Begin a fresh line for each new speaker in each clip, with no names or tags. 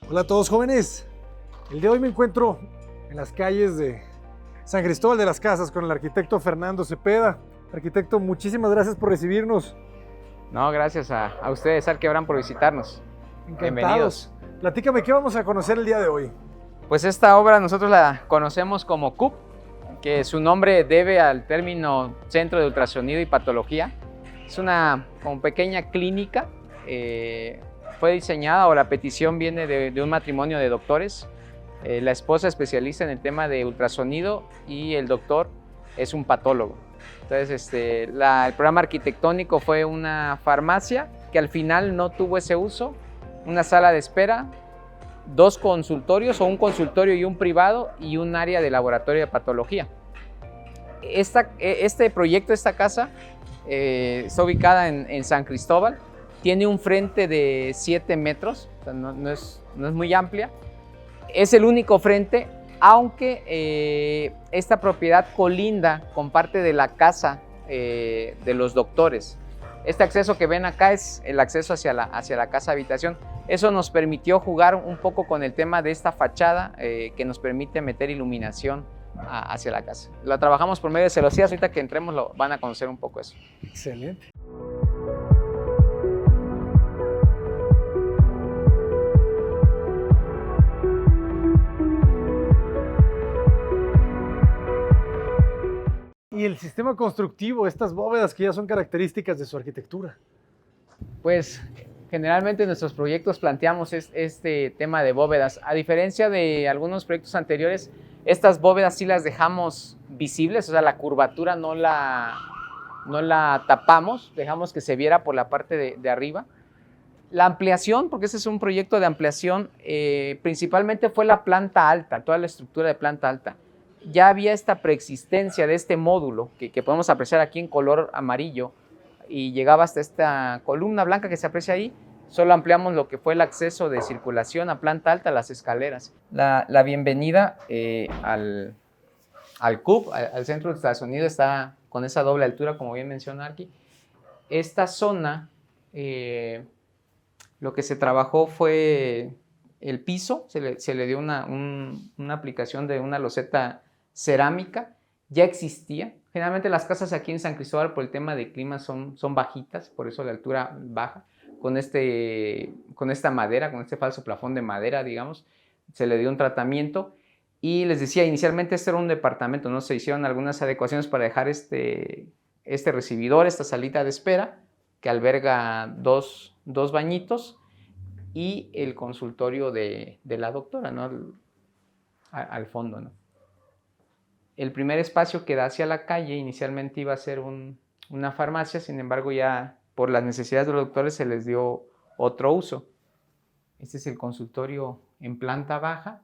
Hola a todos jóvenes, el día de hoy me encuentro en las calles de San Cristóbal de las Casas con el arquitecto Fernando Cepeda. Arquitecto, muchísimas gracias por recibirnos.
No, gracias a ustedes, Arquebran, por visitarnos.
Encantados.
Bienvenidos.
Platícame, ¿qué vamos a conocer el día de hoy?
Pues esta obra nosotros la conocemos como CUP, que su nombre debe al término Centro de Ultrasonido y Patología. Es una como pequeña clínica, fue diseñada o la petición viene de un matrimonio de doctores. La esposa especialista en el tema de ultrasonido y el doctor es un patólogo. Entonces, el programa arquitectónico fue una farmacia que al final no tuvo ese uso, una sala de espera, 2 consultorios o un consultorio y un privado y un área de laboratorio de patología. Este proyecto, esta casa, está ubicada en San Cristóbal, tiene un frente de 7 metros, o sea, no es muy amplia, es el único frente, aunque esta propiedad colinda con parte de la casa de los doctores. Este acceso que ven acá es el acceso hacia la casa habitación. Eso nos permitió jugar un poco con el tema de esta fachada que nos permite meter iluminación hacia la casa. La trabajamos por medio de celosías, ahorita que entremos van a conocer un poco eso.
Excelente. Y el sistema constructivo, estas bóvedas que ya son características de su arquitectura.
Pues generalmente en nuestros proyectos planteamos este tema de bóvedas. A diferencia de algunos proyectos anteriores, estas bóvedas sí las dejamos visibles, o sea, la curvatura no la tapamos, dejamos que se viera por la parte de arriba. La ampliación, porque este es un proyecto de ampliación, principalmente fue la planta alta, toda la estructura de planta alta. Ya había esta preexistencia de este módulo que podemos apreciar aquí en color amarillo y llegaba hasta esta columna blanca que se aprecia ahí. Solo ampliamos lo que fue el acceso de circulación a planta alta, las escaleras. La bienvenida al CUP, al Centro de Ultrasonido, está con esa doble altura, como bien menciona aquí. Esta zona, lo que se trabajó fue el piso, se le dio una aplicación de una loseta cerámica, ya existía. Generalmente las casas aquí en San Cristóbal por el tema de clima son bajitas, por eso la altura baja. Con esta madera, con este falso plafón de madera, digamos, se le dio un tratamiento. Y les decía, inicialmente este era un departamento, ¿no? Se hicieron algunas adecuaciones para dejar este recibidor, esta salita de espera, que alberga dos bañitos y el consultorio de la doctora, ¿no? Al fondo, ¿no? El primer espacio que da hacia la calle inicialmente iba a ser una farmacia, sin embargo ya por las necesidades de los doctores se les dio otro uso. Este es el consultorio en planta baja.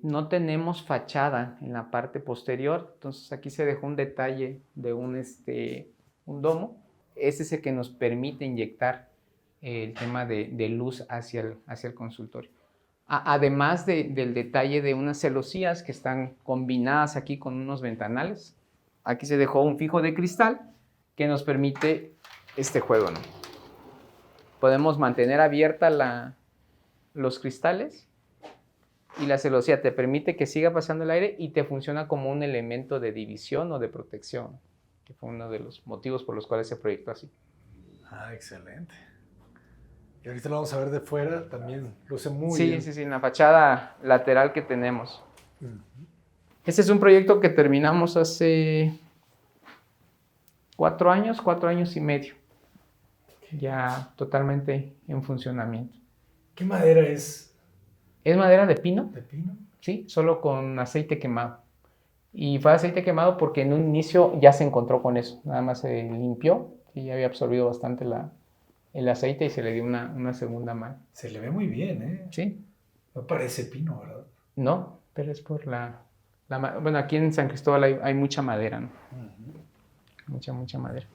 No tenemos fachada en la parte posterior, entonces aquí se dejó un detalle de un domo. Este es el que nos permite inyectar el tema de luz hacia el consultorio. Además del detalle de unas celosías que están combinadas aquí con unos ventanales. Aquí se dejó un fijo de cristal que nos permite este juego, ¿no? Podemos mantener abierta los cristales y la celosía te permite que siga pasando el aire y te funciona como un elemento de división o de protección, que fue uno de los motivos por los cuales se proyectó así.
Ah, excelente. Y ahorita lo vamos a ver de fuera, también luce muy bien.
Sí, en la fachada lateral que tenemos. Este es un proyecto que terminamos hace 4 años y medio, ya totalmente en funcionamiento.
¿Qué madera es?
¿Es madera de pino?
¿De pino?
Sí, solo con aceite quemado. Y fue aceite quemado porque en un inicio ya se encontró con eso, nada más se limpió y ya había absorbido bastante el aceite y se le dio una segunda mano.
Se le ve muy bien, ¿eh?
Sí.
No parece pino, ¿verdad?
No, pero es por bueno, aquí en San Cristóbal hay mucha madera, ¿no? Mucha madera.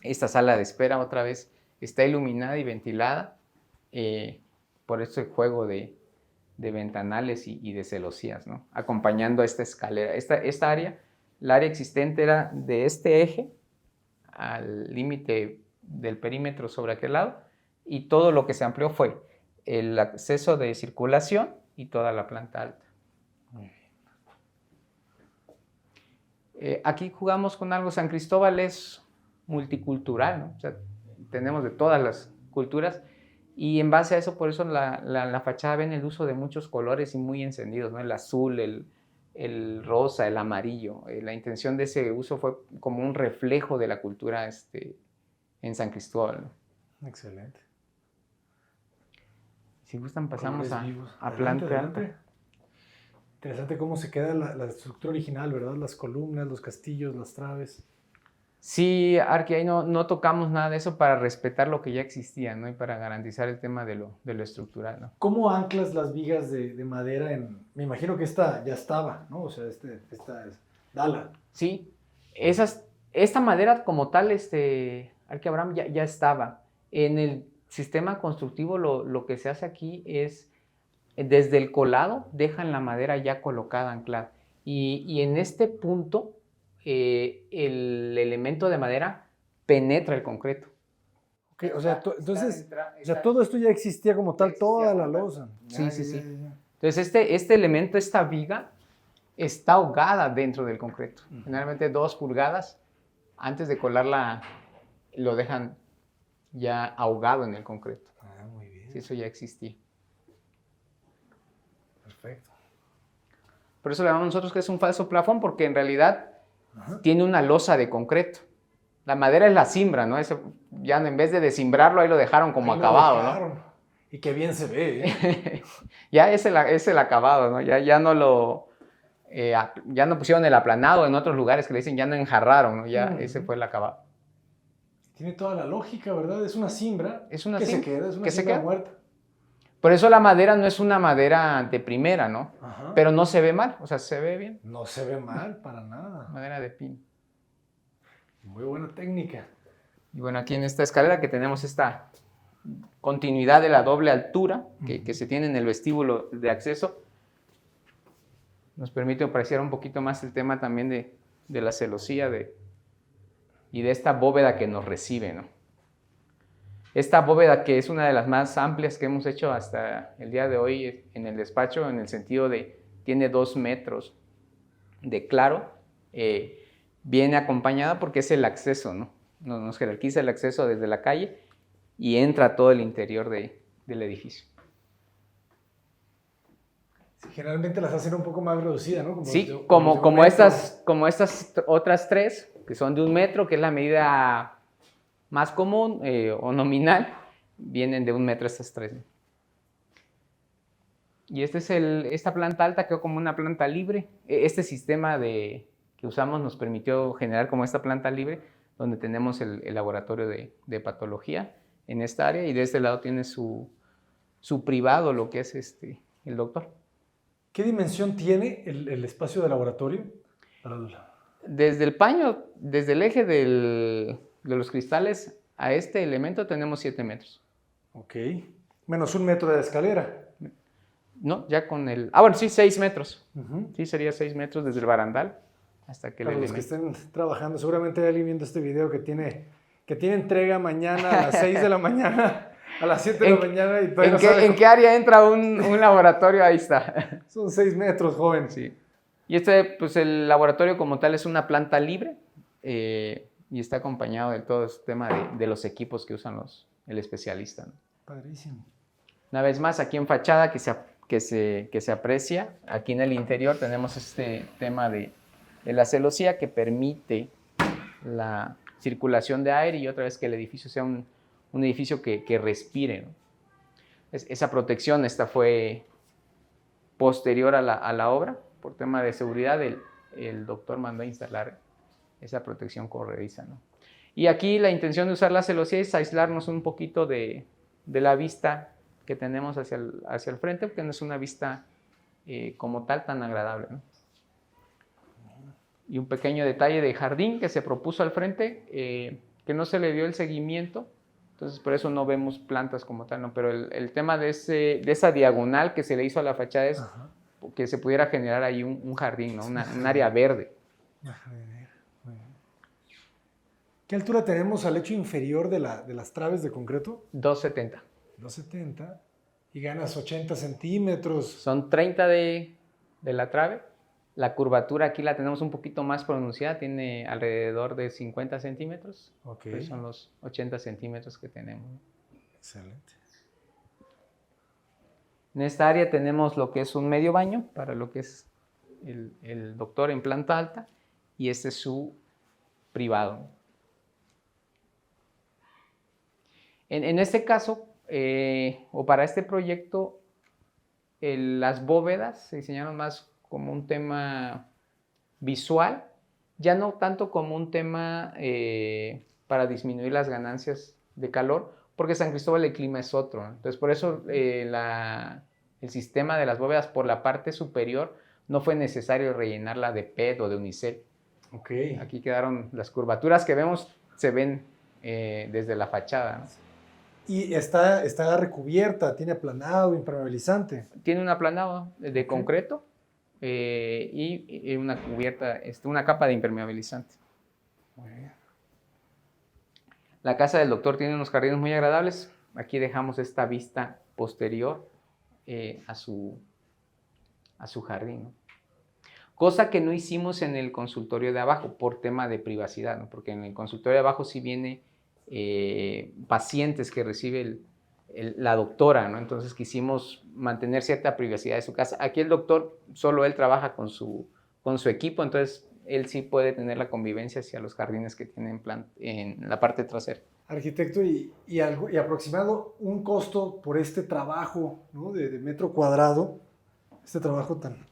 Esta sala de espera otra vez está iluminada y ventilada por este juego de ventanales y de celosías, ¿no? Acompañando a esta escalera. Esta área, la área existente era de este eje al límite del perímetro sobre aquel lado y todo lo que se amplió fue el acceso de circulación y toda la planta alta. Aquí jugamos con algo. San Cristóbal es multicultural, ¿no? O sea, tenemos de todas las culturas y en base a eso, por eso la fachada ven el uso de muchos colores y muy encendidos, ¿no? El azul, el rosa, el amarillo. La intención de ese uso fue como un reflejo de la cultura en San Cristóbal, ¿no?
Excelente.
Si gustan, pasamos a
Adelante,
planta
adelante.
alta.
Interesante cómo se queda la estructura original, ¿verdad? Las columnas, los castillos, las traves.
Sí, Arqui, ahí no tocamos nada de eso para respetar lo que ya existía, ¿no? Y para garantizar el tema de lo estructural, ¿no?
¿Cómo anclas las vigas de madera en...? Me imagino que esta ya estaba, ¿no? O sea, esta es Dala.
Sí, esta madera como tal, Arqui Abraham, ya estaba. En el sistema constructivo lo que se hace aquí es, desde el colado, dejan la madera ya colocada, anclada. Y en este punto, el elemento de madera penetra el concreto.
Okay, o sea, entonces, todo esto ya existía como tal, toda la losa.
Sí. Entonces, este elemento, esta viga, está ahogada dentro del concreto. Generalmente 2 pulgadas. Antes de colarla, lo dejan ya ahogado en el concreto.
Ah, muy bien.
Sí, eso ya existía.
Perfecto.
Por eso le llamamos nosotros que es un falso plafón, porque en realidad tiene una losa de concreto. La madera es la cimbra, ¿no? Eso, ya en vez de descimbrarlo, ahí lo dejaron como acabado, ¿no?
Y qué bien se ve, ¿eh?
Ya es el acabado, ¿no? Ya no ya no pusieron el aplanado. En otros lugares que le dicen ya no enjarraron, ¿no? Ya ese fue el acabado.
Tiene toda la lógica, ¿verdad? Es una cimbra.
Es una
que
cimbra.
Se queda, es una
que
cimbra
se queda.
muerta.
Por eso la madera no es una madera de primera, ¿no?
Ajá.
Pero no se ve mal, o sea, se ve bien.
No se ve mal, para nada.
Madera de pino.
Muy buena técnica.
Y bueno, aquí en esta escalera que tenemos esta continuidad de la doble altura que se tiene en el vestíbulo de acceso, nos permite apreciar un poquito más el tema también de la celosía y de esta bóveda que nos recibe, ¿no? Esta bóveda, que es una de las más amplias que hemos hecho hasta el día de hoy en el despacho, en el sentido de tiene 2 metros de claro, viene acompañada porque es el acceso, ¿no? Nos jerarquiza el acceso desde la calle y entra a todo el interior del edificio.
Sí, generalmente las hacen un poco más reducidas, ¿no?
Como estas otras 3, que son de 1 metro, que es la medida más común o nominal, vienen de 1 metro estas 3. Y esta planta alta quedó como una planta libre. Este sistema que usamos nos permitió generar como esta planta libre, donde tenemos el laboratorio de patología en esta área, y de este lado tiene su privado, lo que es el doctor.
¿Qué dimensión tiene el espacio de laboratorio?
Desde el paño, desde el eje de los cristales a este elemento tenemos 7 metros.
Ok. Menos 1 metro de escalera.
No, ya con el... bueno, sí, 6 metros. Sí, sería 6 metros desde el barandal hasta que el elemento.
Los que estén trabajando, seguramente hay alguien viendo este video que tiene entrega mañana a las 6 de la mañana, a las 7 de la mañana. Y todavía
¿En qué área entra un laboratorio? Ahí está.
Son 6 metros, joven.
Sí. Y pues el laboratorio como tal es una planta libre y está acompañado de todo este tema de los equipos que usan el especialista, ¿no?
Padrísimo.
Una vez más, aquí en fachada que se aprecia, aquí en el interior tenemos este tema de la celosía que permite la circulación de aire y otra vez que el edificio sea un edificio que respire, ¿no? Esa protección fue posterior a la obra. Por tema de seguridad, el doctor mandó a instalar esa protección corrediza, ¿no? Y aquí la intención de usar la celosía es aislarnos un poquito de la vista que tenemos hacia el frente, porque no es una vista como tal tan agradable, ¿no? Y un pequeño detalle de jardín que se propuso al frente, que no se le dio el seguimiento, entonces por eso no vemos plantas como tal, ¿no? Pero el tema de esa diagonal que se le hizo a la fachada es que se pudiera generar ahí un jardín, ¿no? Un área verde.
¿Qué altura tenemos al lecho inferior de las traves de concreto?
270.
270. Y ganas 80 centímetros.
Son 30 de la trave. La curvatura aquí la tenemos un poquito más pronunciada, tiene alrededor de 50 centímetros.
Ok.
Pues son los 80 centímetros que tenemos.
Excelente.
En esta área tenemos lo que es un medio baño para lo que es el doctor en planta alta, y este es su privado. En este caso, o para este proyecto, las bóvedas se diseñaron más como un tema visual, ya no tanto como un tema para disminuir las ganancias de calor, porque San Cristóbal el clima es otro, ¿no? Entonces, por eso el sistema de las bóvedas por la parte superior no fue necesario rellenarla de PET o de unicel.
Ok.
Aquí quedaron las curvaturas que vemos, se ven desde la fachada, ¿no?
Y está recubierta, tiene aplanado, impermeabilizante.
Tiene un aplanado de concreto y una cubierta, una capa de impermeabilizante.
Muy bien.
La casa del doctor tiene unos jardines muy agradables. Aquí dejamos esta vista posterior a su jardín, ¿no? Cosa que no hicimos en el consultorio de abajo por tema de privacidad, ¿no? Porque en el consultorio de abajo sí viene pacientes que recibe la doctora, ¿no? Entonces quisimos mantener cierta privacidad de su casa. Aquí el doctor, solo él trabaja con su equipo, entonces él sí puede tener la convivencia hacia los jardines que tiene en la parte trasera.
Arquitecto, y aproximado un costo por este trabajo, ¿no? de metro cuadrado, este trabajo tan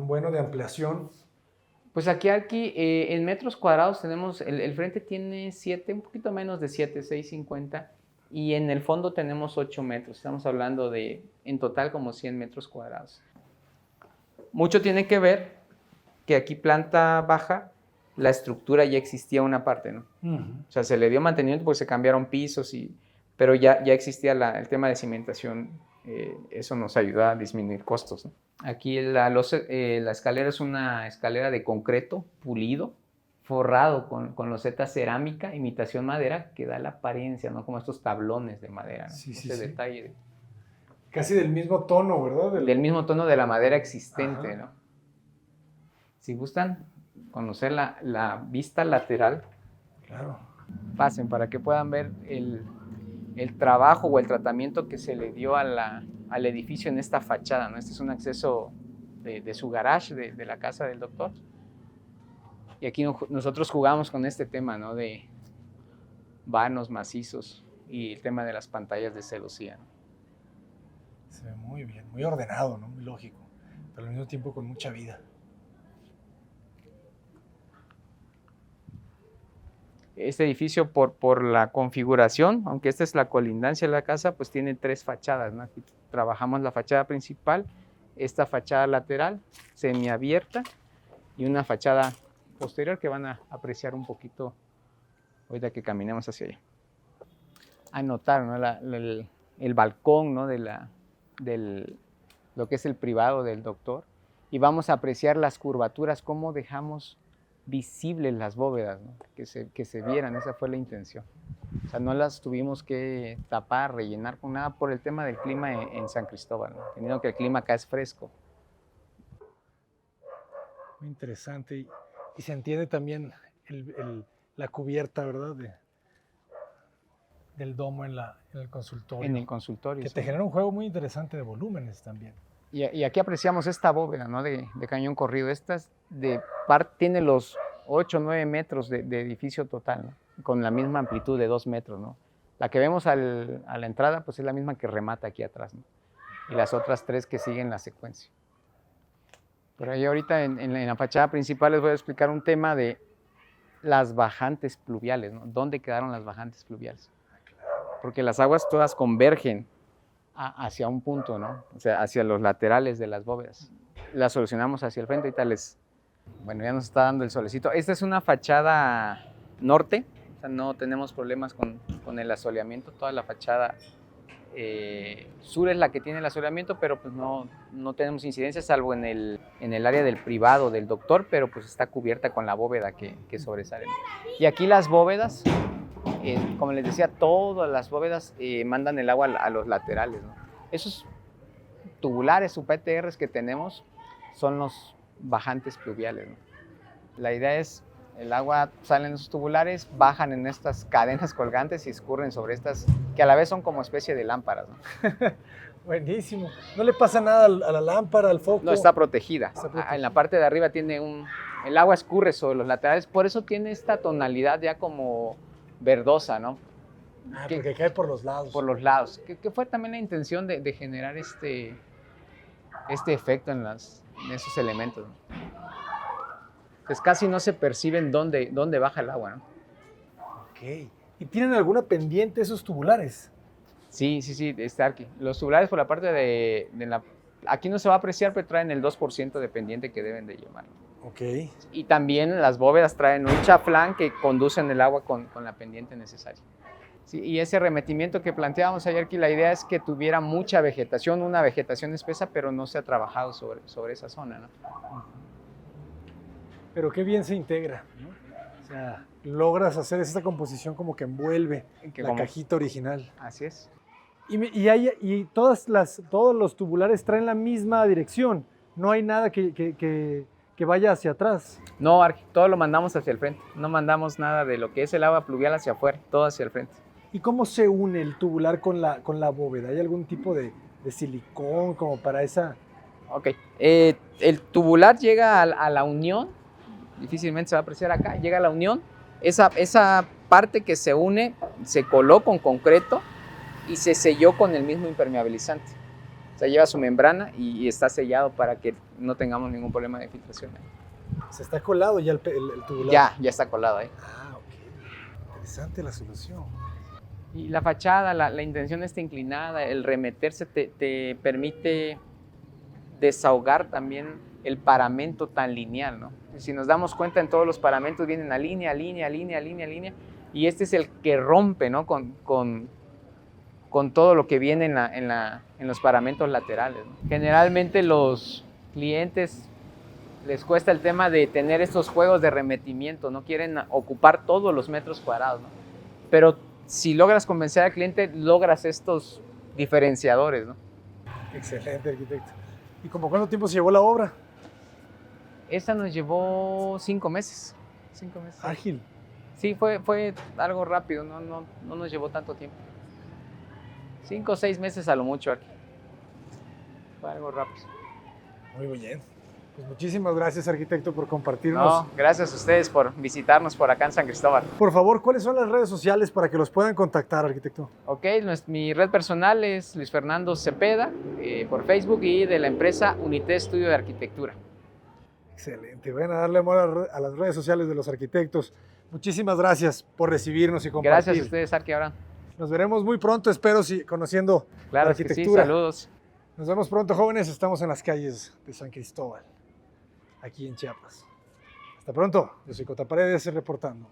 bueno de ampliación.
Pues aquí en metros cuadrados tenemos, el frente tiene 7, un poquito menos de 7, 6.50, y en el fondo tenemos 8 metros. Estamos hablando de, en total, como 100 metros cuadrados. Mucho tiene que ver que aquí planta baja, la estructura ya existía una parte, ¿no? O sea, se le dio mantenimiento porque se cambiaron pisos, pero ya existía el tema de cimentación. Eso nos ayuda a disminuir costos, ¿no? Aquí la escalera es una escalera de concreto pulido, forrado con loseta cerámica, imitación madera, que da la apariencia, ¿no? Como estos tablones de madera, ¿no? Ese detalle.
Casi del mismo tono, ¿verdad?
Del mismo tono de la madera existente,
Ajá.
¿no? Si gustan conocer la vista lateral,
Claro.
pasen para que puedan ver el trabajo o el tratamiento que se le dio al edificio en esta fachada, ¿no? Este es un acceso de su garage, de la casa del doctor. Y aquí nosotros jugamos con este tema, ¿no? De vanos macizos y el tema de las pantallas de celosía, ¿no?
Se ve muy bien, muy ordenado, ¿no? Muy lógico, pero al mismo tiempo con mucha vida.
Este edificio, por la configuración, aunque esta es la colindancia de la casa, pues tiene 3 fachadas, ¿no? Aquí trabajamos la fachada principal, esta fachada lateral, semiabierta, y una fachada posterior que van a apreciar un poquito ahorita que caminemos hacia allá. Anotar, ¿no? el balcón, ¿no? Lo que es el privado del doctor, y vamos a apreciar las curvaturas, cómo dejamos visibles las bóvedas, ¿no? que se vieran. Esa fue la intención. O sea, no las tuvimos que tapar, rellenar con nada por el tema del clima en San Cristóbal, ¿no? Teniendo que el clima acá es fresco.
Muy interesante, y se entiende también la cubierta, ¿verdad? Del domo en el consultorio.
En el consultorio.
Que
sí.
te genera un juego muy interesante de volúmenes también.
Y aquí apreciamos esta bóveda, ¿no? de cañón corrido. Esta tiene los 8 o 9 metros de edificio total, ¿no? Con la misma amplitud de 2 metros, ¿no? La que vemos a la entrada, pues es la misma que remata aquí atrás, ¿no? Y las otras 3 que siguen la secuencia. Por ahí ahorita en la fachada principal les voy a explicar un tema de las bajantes pluviales, ¿no? ¿Dónde quedaron las bajantes pluviales? Porque las aguas todas convergen hacia un punto, ¿no? O sea, hacia los laterales de las bóvedas. Las solucionamos hacia el frente, ahorita bueno, ya nos está dando el solecito. Esta es una fachada norte, o sea, no tenemos problemas con el asoleamiento. Toda la fachada sur es la que tiene el asoleamiento, pero pues no tenemos incidencias, salvo en el área del privado del doctor, pero pues está cubierta con la bóveda que sobresale. Y aquí las bóvedas, como les decía, todas las bóvedas mandan el agua a los laterales, ¿no? Esos tubulares o PTRs que tenemos son los bajantes pluviales, ¿no? La idea es, el agua sale en esos tubulares, bajan en estas cadenas colgantes y escurren sobre estas, que a la vez son como especie de lámparas, ¿no?
Buenísimo. ¿No le pasa nada a la lámpara, al foco?
No, está protegida.
Está protegida.
En la parte de arriba tiene el agua escurre sobre los laterales, por eso tiene esta tonalidad ya como verdosa, ¿no?
Porque cae por los lados.
Por los lados, que fue también la intención de generar este efecto en esos elementos, ¿no? Pues casi no se perciben dónde baja el agua, ¿no?
Ok. ¿Y tienen alguna pendiente esos tubulares?
Sí, está aquí. Los tubulares por la parte aquí no se va a apreciar, pero traen el 2% de pendiente que deben de llevar.
Ok.
Y también las bóvedas traen un chaflán que conducen el agua con la pendiente necesaria. Sí, y ese remetimiento que planteábamos ayer aquí, la idea es que tuviera mucha vegetación, una vegetación espesa, pero no se ha trabajado sobre esa zona, ¿no?
Pero qué bien se integra, ¿no? O sea, logras hacer esta composición como que envuelve la cajita original.
Así es.
Y todos los tubulares traen la misma dirección. No hay nada que vaya hacia atrás.
No, todo lo mandamos hacia el frente. No mandamos nada de lo que es el agua pluvial hacia afuera, todo hacia el frente.
¿Y cómo se une el tubular con la bóveda? ¿Hay algún tipo de silicón como para esa?
Ok. El tubular llega a la unión, difícilmente se va a apreciar acá, llega a la unión. Esa parte que se une se coló con concreto y se selló con el mismo impermeabilizante. O sea, lleva su membrana y está sellado para que no tengamos ningún problema de filtración.
¿Se está colado ya el tubular?
Ya está colado ahí.
Ah, ok. Interesante la solución.
Y la fachada, la intención está inclinada, el remeterse te permite desahogar también el paramento tan lineal, ¿no? Si nos damos cuenta, en todos los paramentos vienen a línea, y este es el que rompe, ¿no? con todo lo que viene en los paramentos laterales, ¿no? Generalmente los clientes les cuesta el tema de tener estos juegos de remetimiento, no quieren ocupar todos los metros cuadrados, ¿no? Pero si logras convencer al cliente, logras estos diferenciadores, ¿no?
Excelente, arquitecto. ¿Y como cuánto tiempo se llevó la obra?
Esta nos llevó 5 meses. 5 meses.
Ágil.
Sí, fue algo rápido, no nos llevó tanto tiempo. 5 o 6 meses a lo mucho aquí. Fue algo rápido.
Muy bien. Pues muchísimas gracias, arquitecto, por compartirnos.
No, gracias a ustedes por visitarnos por acá en San Cristóbal.
Por favor, ¿cuáles son las redes sociales para que los puedan contactar, arquitecto?
Ok, mi red personal es Luis Fernando Cepeda por Facebook y de la empresa Unité Estudio de Arquitectura.
Excelente. Vayan a darle amor a las redes sociales de los arquitectos. Muchísimas gracias por recibirnos y compartir.
Gracias a ustedes, Arqui Abraham.
Nos veremos muy pronto, espero, conociendo
la
arquitectura.
Que sí, saludos.
Nos vemos pronto, jóvenes. Estamos en las calles de San Cristóbal, aquí en Chiapas. Hasta pronto. Yo soy Cota Paredes, reportando.